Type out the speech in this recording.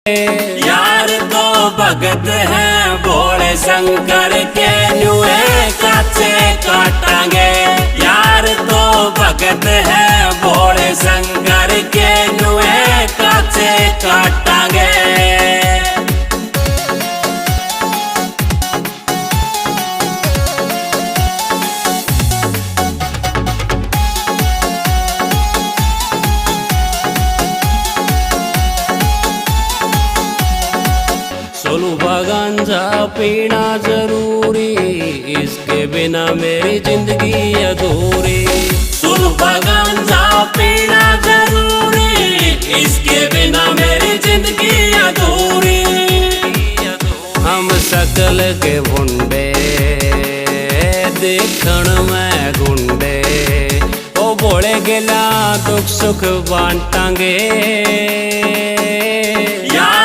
यार तो भगत है भोले शंकर के नुए काचे काटांगे। यार तो भगत है भोले शंकर के नुए काचे काटांगे। सुलफा गांजा पीना जरूरी, इसके बिना मेरी जिंदगी अधूरी। सुलफा गांजा पीना जरूरी, इसके बिना मेरी जिंदगी अधूरी। हम शकल के भुंडे देखण में गुंडे, ओ भोले गेला दुख सुख बांटांगे।